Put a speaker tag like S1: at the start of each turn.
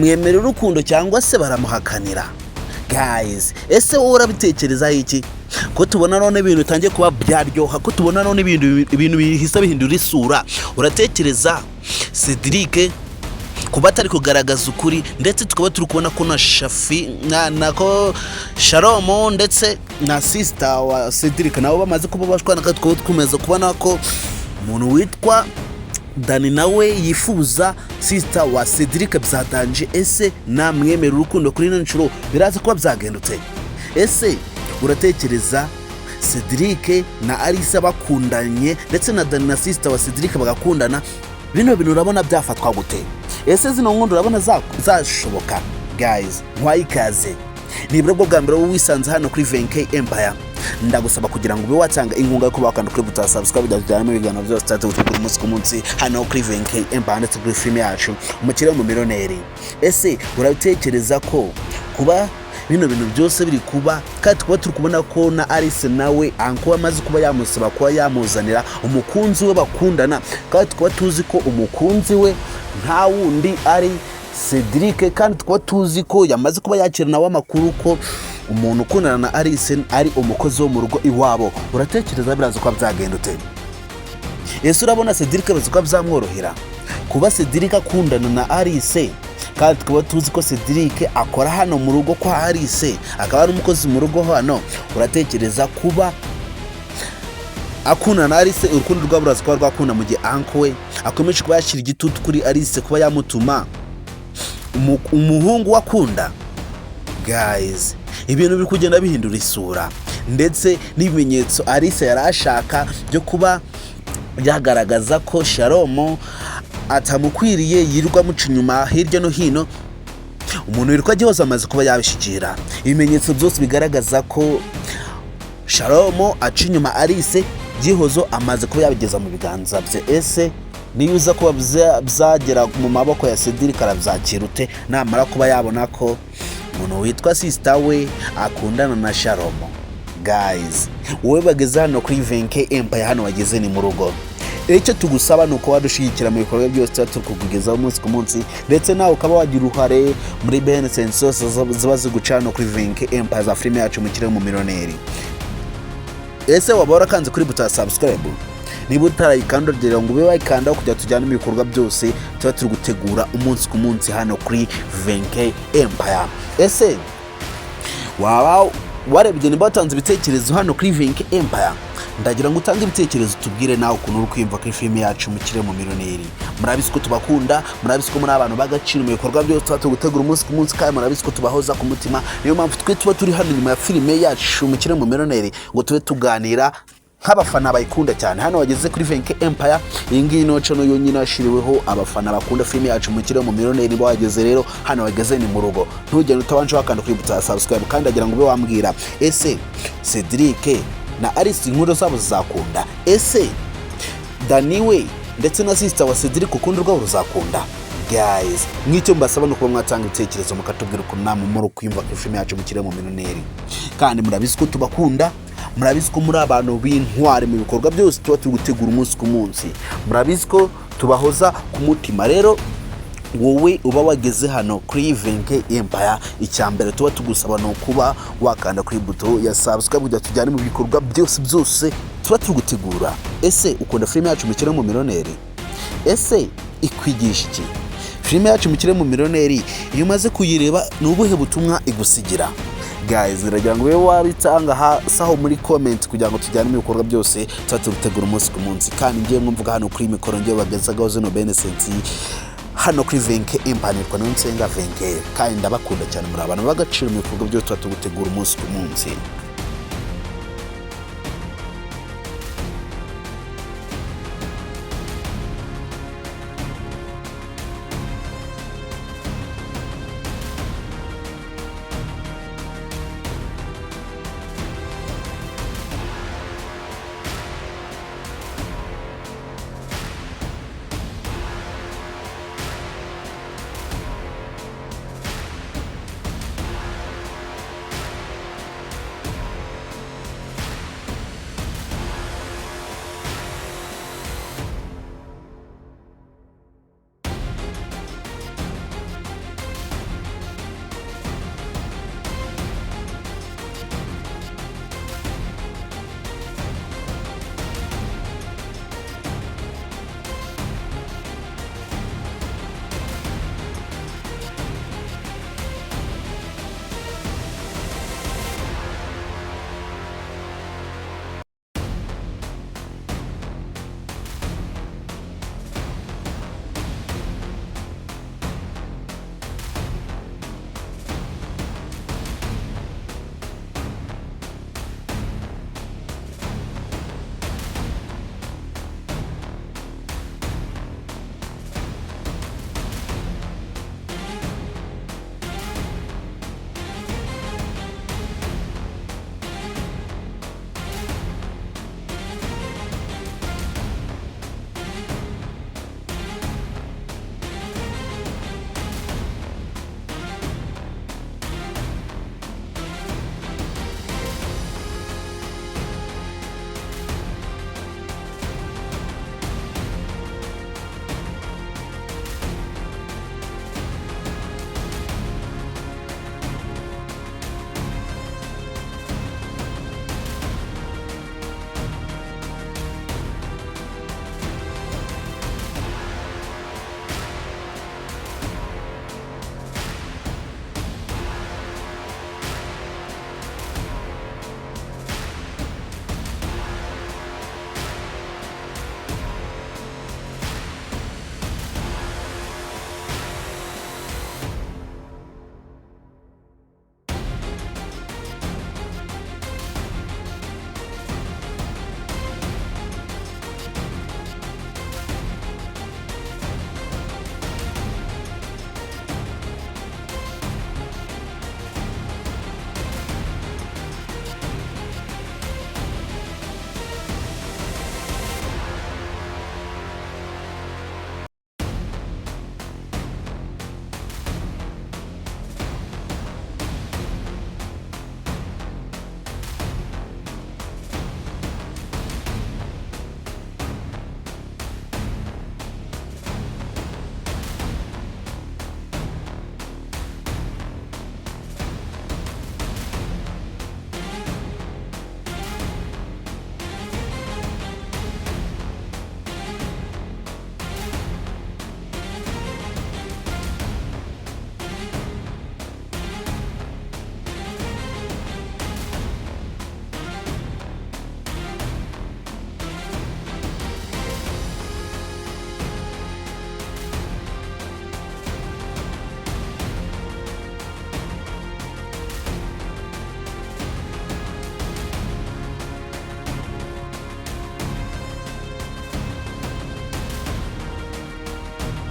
S1: mwemera urukundo cyangwa se baramuhakanira? Guys, ese wowe urabitekereza iki? Ko tubona none ibintu bitangiye kuba byaryoha, ko tubona none ibintu bihisa bihindura isura. Uratekereza Cedric kuba atari kugaragaza ukuri, ndetse tukaba turi kubona ko na Shafi nako Sharomo ndetse na sister wa Cedric nabo bamaze kuba bashwana, tukaba twumeza kubona ko umuntu witwa Dani nawe yifuza sister wa Cedric byatanje. Ese namwemera urukundo kuri nshuro biraza kuba byagendutse? Ese uratekereza Cedric na Alisa bakundanye ndetse na Dani na sister wa Cedric bagakundana, bino bintu urabona byafatwa gute? Ese zino nkundo urabona zashoboka? Guys, mwayikaze nibwo bwa mbere wisanze hano kuri VNK Empire, ndagusaba kugira ngo ube watanga inkunga yo kubakanda kuri buta subscribe byajyana mu biganiro byose tatutukura umunsi ku munsi hano kuri VNK Empire ndetse kuri film yacu Umukirire. Ese uratekereza ko kuba bino bintu byose biri kuba kandi kuba turi kubona ko na Alice nawe anko amaze kuba yamusaba kuba yamuzanira umukunzi we bakundana, kandi kuba tuzi ko umukunzi we nta wundi ari Cedric, kandi kuba tuzi ko yamaze kuba yakira nawe amakuru ko umuntu ukundana na Alice ari umukozi wo mu rugo iwabo. Uratekereza biraza kuba byagendutse? Ese urabona Cedric biraza kuba byamworohera kuba Cedric akundana na Alice, kandi kuba tuzi ko Cedric akora hano mu rugo kwa Alice, akaba ari umukozi mu rugo hano? Uratekereza kuba akundana na Alice urukundo rwabo biraza kuba rwakunda mu gihe anko we akomeje kuba yashira igitutu kuri Alice kuba yamutuma umuhungu wakunda? Guys, ibintu biri kugenda bihindura isura, ndetse n'ibimenyetso Alice yarashaka byo kuba yagaragaza ko Sharomo atamukwiriye yirirwa muca inyuma hirya no hino. Umuntu wirirwa gihoza amaze kuba yabishikira ibimenyetso byose bigaragaza ko Sharomo aca inyuma Alice, gihozo amaze kuba yabigeza mu biganza bye. Ese niyo uza kuba byagera mu maboko ya Cedric arabyakira ute namara kuba yabona ko umuntu witwa sister we akundana na Sharomo? Guys, wowe bageze hano kuri VNK Empire, hano wageze ni Murugo. Icyo tugusaba nuko wadushigikira mu bikorwa byose tukugezaho umunsi ku munsi, ndetse nawe ukaba wagira uruhare muri benesense zose ziba zigucana kuri VNK Empire za film yacu Umukirire. Ese waba warakanze kuri buta subscribe? Niba utarayikandagera ngo ube wayikanda kujya tujyana mu bikorwa byose tuba turi gutegura umunsi ku munsi hano kuri VNK Empire. Ese waba warebye niba watanze ibitekerezo hano kuri VNK Empire? Ndagira ngo utange ibitekerezo tubwire nawe ukuntu uri kwimva kuri film yacu Umukirire. Murabizi ko tubakunda, murabizi ko muri abantu bagaciro mu bikorwa byose tuba turi gutegura umunsi ku munsi, kandi murabizi ko tubahoza ku mutima. Niyo mpamvu twe tuba turi hano nyuma ya film yacu Umukirire ngo tube tuganira nk'abafana bayikunda cyane. Hano wageze kuri VNK Empire, iyi ngiyi no channel yonyine yashiriweho abafana bakunda film yacu Umukirire. Niba wageze rero hano wageze ni Murugo, ntugende utabanje wakanda kuri buta subscribe. Kandi agira ngo ube wambwira, ese Cedric na Alice inkuru zabo zizakunda? Ese Dani we ndetse na sister wa Cedric urukundo rwabo ruzakunda? Guys, mwicyo mbasaba no kuba mwatanga ibitekerezo mukatubwira ukuntu namwe muri kwimva kuri film yacu Umukirire. Kandi murabizi ko tubakunda, murabizi ko muri abantu b'intware mu bikorwa byose tuba turi gutegura umunsi ku munsi, murabizi ko tubahoza ku mutima. Rero wowe uba wageze hano kuri VNK Empire, icyambere tuba tugusaba no kuba wakanda kuri buto ya subscribe kujya tujyana mu bikorwa byose tuba turi gutegura. Ese ukunda film yacu Umukirire? Ese ikwigisha iki film yacu Umukirire? iyo umaze kuyireba ni ubuhe butumwa igusigira? Guys, iragira ngo wewe wabitanga hasaho muri comment kugira ngo tujyane mu bikorwa byose tuba turi gutegura umunsi ku munsi. Kandi ngiye mwumvuga hano kuri mikoro ngiye bagezagaho zino benesense hano kuri VNK Empire kwa nonsenga VNK, kandi ndabakunda cyane muri abantu bagaciro mu bikorwa byose tuba turi gutegura umunsi ku munsi.